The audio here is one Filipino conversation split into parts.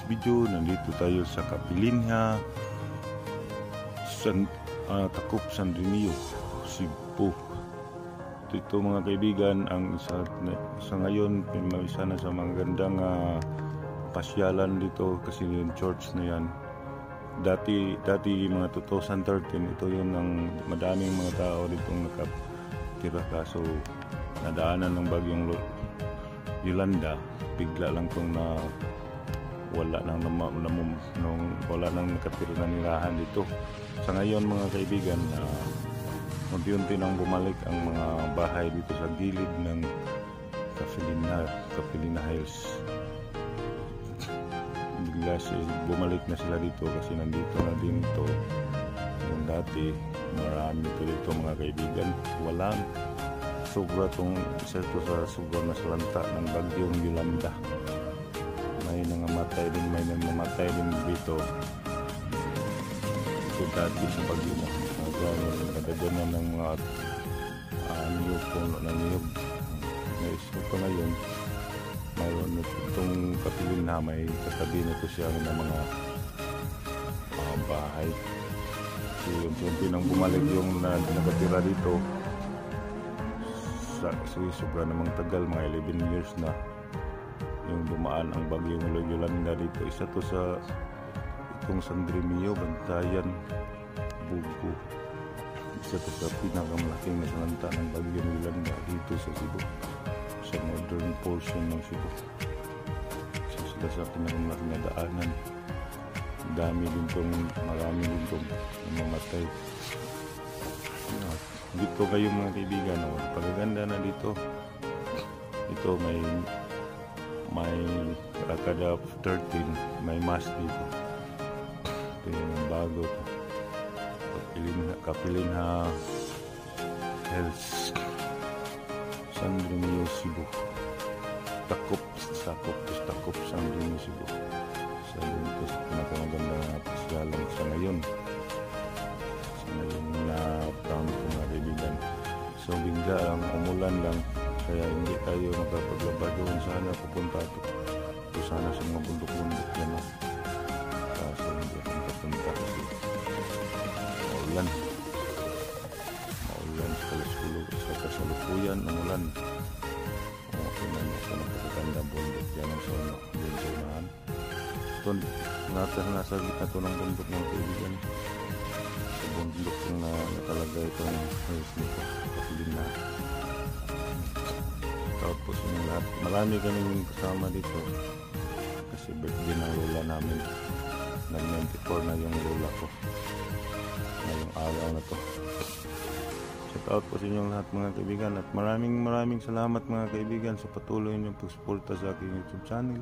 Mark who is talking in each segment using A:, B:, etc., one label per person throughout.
A: video, nandito tayo sa Kapilinha, Takop, San Remio, Cebu. Ito mga kaibigan, ang sa ngayon, isa na sa mga gandang pasyalan dito kasi yung church na yan. Dati mga 2013, ito yun ang madaming mga tao ditong nakatira, kaso nadaanan ng bagyong Yolanda, bigla lang itong wala nang nakatira na nilahan dito. Sa ngayon mga kaibigan, unti-unti nang bumalik ang mga bahay dito sa gilid ng Kapilinha Hills. Bigla bumalik na sila dito kasi nandito na din ito yung dati. Marami dito mga kaibigan. Walang sobra itong isa ito sa sobrang nasalanta ng bagyong Yolanda. May nangamatay din, may nangamatay din dito. Ito dati sa bagyo mo. Kadaganan ng mga niyog, puno na niyog. Ito pa ngayon, mayroon itong Kapilinha, may katabi nito siya ng mga bahay. So unti-unti nang bumalik yung nakatira dito. Sobra namang tagal, mga 11 years na yung dumaan ang bagyong Yolanda dito. Isa to sa itong San Remio, Bantayan, Bugo. Isa to sa pinakamalaking nasalanta ng bagyong Yolanda dito sa Cebu, sa northern portion ng Cebu. So sila sa pinakamalaking na daanan. Marami din itong mamatay. Dito kayo mga kaibigan, pagaganda na dito. Ito may kada 13 may mass dito. Ito yung bago to. Kapilinha Hills, San Remio, Cebu. Takop, San Remio, Cebu. Sa ito sa pinakamaganda na pasyalan sa ngayon. Na taon ko mga kaibigan. So bigla ang umulan lang, kaya hindi tayo makapaglaba doon. Sana pupunta ito sana sa mga bundok-bundok yan, kaso hindi ako makapunta kasi maulan sa kasalukuyan, umulan. Okay na nyo sa napakaganda bundok yan ang sono din sa unahan. Ito nasa gitna ito ng bundok mga kaibigan. Bundok yung nakalagay itong hills nito, Kapilinha. Tapos yung lahat, marami kaming kasama dito kasi birthday ng lola namin. Nag-94 na yung lola ko ngayong araw na to. Shout out po sa inyong lahat mga kaibigan, at maraming salamat mga kaibigan sa patuloy niyong pagsuporta sa aking YouTube channel.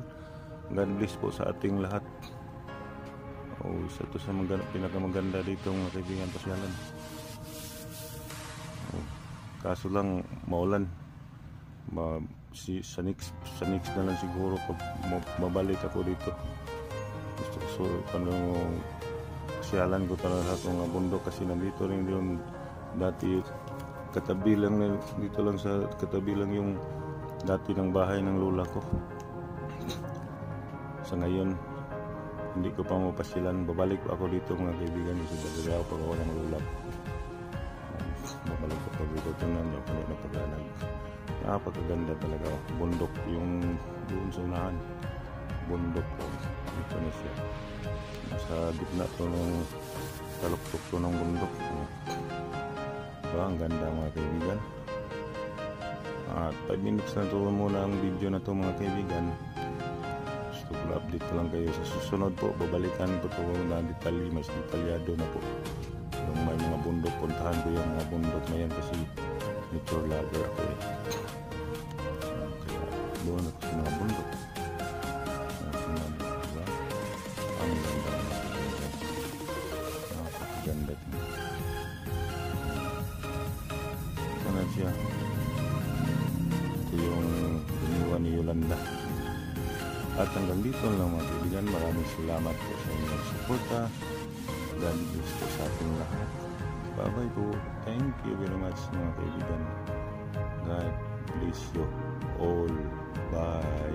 A: God bless po sa ating lahat. Isa to sa pinakamaganda dito mga kaibigan, pasyalan. Kaso lang maulan. Sa next na lang siguro pag mabalik ako dito. Gusto ko pasyalan ko talaga sa mga bundok kasi nandito rin yung dati katabi lang dito lang sa katabi lang yung dati ng bahay ng lola ko. Sa ngayon hindi ko pa mapasyalan, babalik ako dito mga kaibigan kasi bagay pag ako ng lulap. Babalik ako dito, ito na niya panit na paglanag. Napakaganda talaga, bundok yung doon sa unahan, bundok po, dito na siya, nasa gitna to ng taluktok to ng bundok. Ang ganda mga kaibigan. 5 minutes na to muna ang video na to mga kaibigan. Update ko lang kayo sa susunod po. Babalikan po ito na detalye, mas detalyado na po yung may mga bundok. Puntahan ko yung mga bundok na yan kasi nature lover ako kaya doon ako sa mga bundok. Ang ganda napakaganda ito na siya. Ito yung iniwan ni Yolanda. At hanggang dito lang mga kaibigan, maraming salamat po sa inyong suporta. God bless po sa ating lahat. Bye bye po. Thank you very much mga kaibigan. God bless you all. Bye.